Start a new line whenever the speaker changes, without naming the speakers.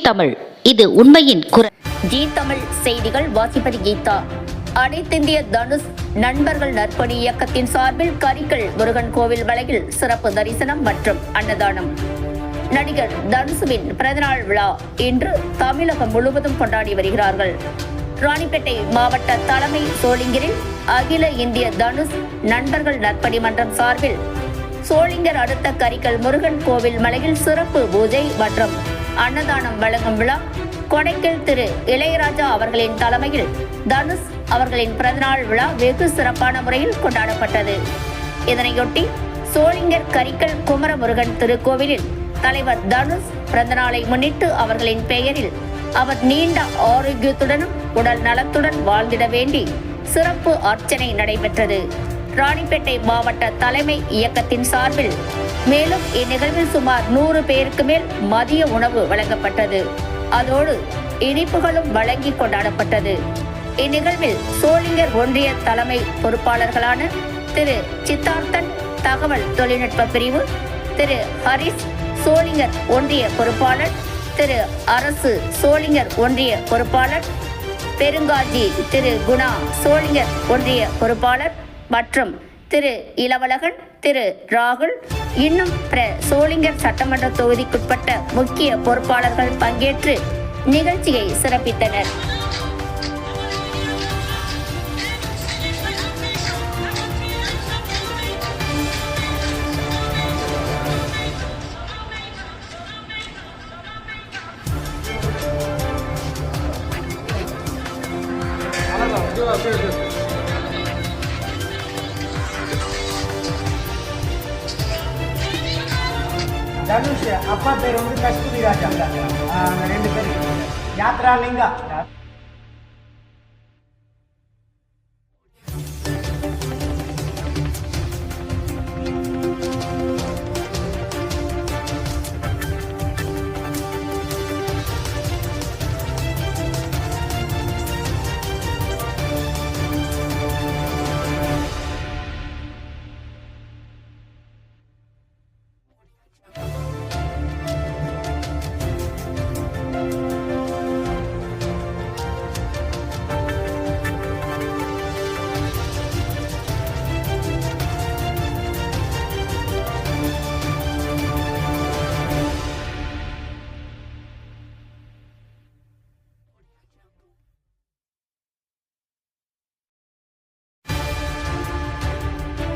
தமிழ், இது உண்மையின் குரல்.
ஜீ தமிழ் செய்திகள் வாசிப்பது கீதா. அனைத்திந்திய தனுஷ் நண்பர்கள் நற்பணி இயக்கத்தின் சார்பில் கரிக்கல் முருகன் கோவில் வளையில் சிறப்பு தரிசனம் மற்றும் அன்னதானம். நடிகர் தனுஷுவின் பிறந்தநாள் விழா இன்று தமிழகம் முழுவதும் கொண்டாடி வருகிறார்கள். ராணிப்பேட்டை மாவட்ட தலைமை சோளிங்கரில் அகில இந்திய தனுஷ் நண்பர்கள் நற்பணி மன்றம் சார்பில் சோளிங்கர் அடுத்த கரிக்கல் முருகன் கோவில் மலையில் சிறப்பு பூஜை மற்றும் அன்னதானம் வழங்கும் விழா கொடைக்கல் திரு இளையராஜா அவர்களின் தலைமையில் தனுஷ் அவர்களின் பிறந்தநாள் விழா வெகு சிறப்பான முறையில் கொண்டாடப்பட்டது. இதனையொட்டி சோளிங்கர் கரிக்கல் குமரமுருகன் திருக்கோவிலில் தலைவர் தனுஷ் பிறந்தநாளை முன்னிட்டு அவர்களின் பெயரில் அவர் நீண்ட ஆரோக்கியத்துடனும் உடல் நலத்துடன் வாழ்ந்திட வேண்டி சிறப்பு அர்ச்சனை நடைபெற்றது. ராணிப்பேட்டை மாவட்ட தலைமை இயக்கத்தின் சார்பில் மேலும் இந்நிகழ்வில் சுமார் 100 பேருக்கு மேல் மதிய உணவு வழங்கப்பட்டது. அதோடு இனிப்புகளும் வழங்கி கொண்டாடப்பட்டது. இந்நிகழ்வில் சோளிங்கர் ஒன்றிய தலைமை பொறுப்பாளர்களான திரு சித்தார்த்தன் தகவல் தொழில்நுட்ப பிரிவு, திரு ஹரிஸ் சோளிங்கர் ஒன்றிய பொறுப்பாளர், திரு அரசு சோளிங்கர் ஒன்றிய பொறுப்பாளர், பெருங்காஜி திரு குணா சோளிங்கர் ஒன்றிய பொறுப்பாளர் மற்றும் திரு இளவழகன், திரு ராகுல், இன்னும் பிற சோளிங்கர் சட்டமன்ற தொகுதிக்குட்பட்ட முக்கிய பொறுப்பாளர்கள் பங்கேற்று நிகழ்ச்சியை சிறப்பித்தனர்.
தனுஷ் அப்பா பேர் வந்து கஸ்தூரி ராஜா. 2 பேர் யாத்ரா லிங்கா.